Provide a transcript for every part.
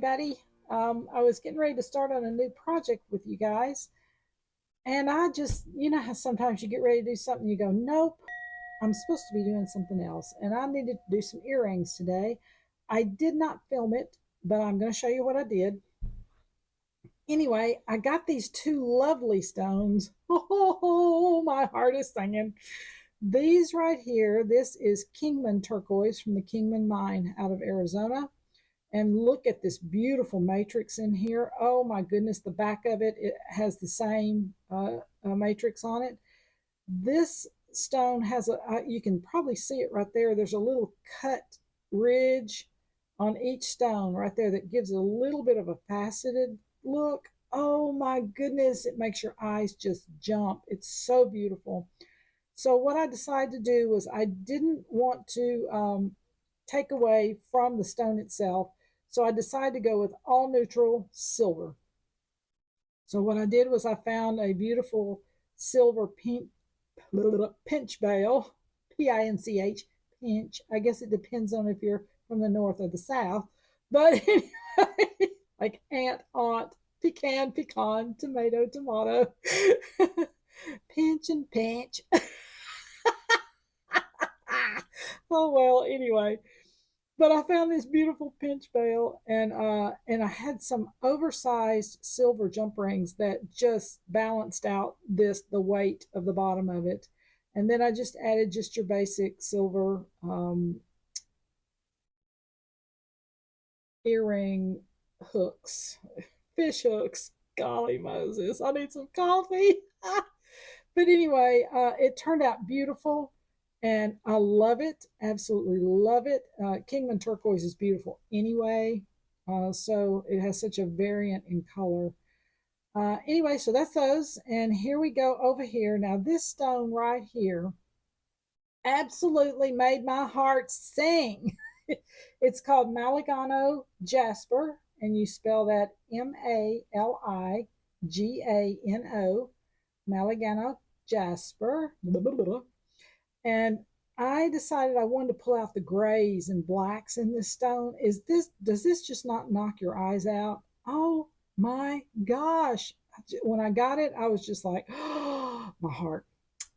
everybody. I was getting ready to start on a new project with you guys, and I just, you know how sometimes you get ready to do something, you go, nope, I'm supposed to be doing something else, and I needed to do some earrings today. I did not film it, but I'm going to show you what I did. Anyway, I got these two lovely stones. Oh, my heart is singing. These right here, this is Kingman turquoise from the Kingman mine out of Arizona. And look at this beautiful matrix in here. Oh my goodness, the back of it, it has the same matrix on it. This stone has you can probably see it right there. There's a little cut ridge on each stone right there that gives it a little bit of a faceted look. Oh my goodness, it makes your eyes just jump. It's so beautiful. So what I decided to do was I didn't want to take away from the stone itself. So I decided to go with all neutral silver. So what I did was I found a beautiful silver pinch bail, P-I-N-C-H, pinch. I guess it depends on if you're from the north or the south. But anyway, like ant, aunt, pecan, pecan, tomato, tomato, pinch and pinch. Oh well, anyway. But I found this beautiful pinch veil, and I had some oversized silver jump rings that just balanced out the weight of the bottom of it. And then I just added just your basic silver earring hooks, fish hooks. Golly Moses, I need some coffee. But anyway, it turned out beautiful, and I love it. Absolutely love it. Kingman turquoise is beautiful anyway, so it has such a variant in color. Anyway, so that's those, and here we go over here. Now this stone right here absolutely made my heart sing. It's called Maligano Jasper, and you spell that Maligano, Maligano Jasper. And I decided I wanted to pull out the grays and blacks in this stone. Does this just not knock your eyes out? Oh my gosh. When I got it, I was just like, oh, my heart.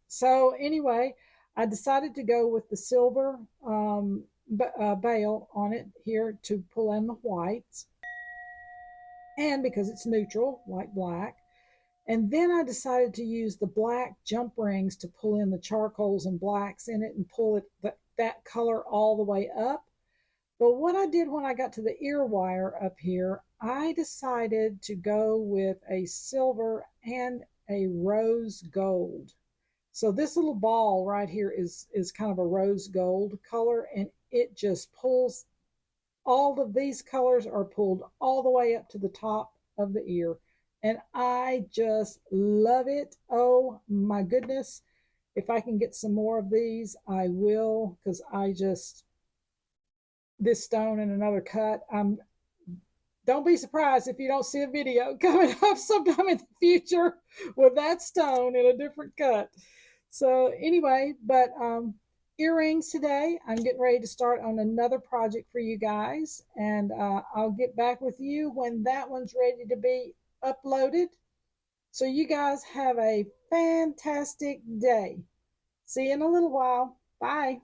So anyway, I decided to go with the silver bail on it here to pull in the whites. And because it's neutral, white, black. And then I decided to use the black jump rings to pull in the charcoals and blacks in it and pull that color all the way up. But what I did when I got to the ear wire up here, I decided to go with a silver and a rose gold. So this little ball right here is kind of a rose gold color, and it just pulls, all of these colors are pulled all the way up to the top of the ear. And I just love it. Oh my goodness. If I can get some more of these, I will, because this stone in another cut. Don't be surprised if you don't see a video coming up sometime in the future with that stone in a different cut. So anyway, but earrings today. I'm getting ready to start on another project for you guys, and I'll get back with you when that one's ready to be uploaded. So you guys have a fantastic day. See you in a little while. Bye.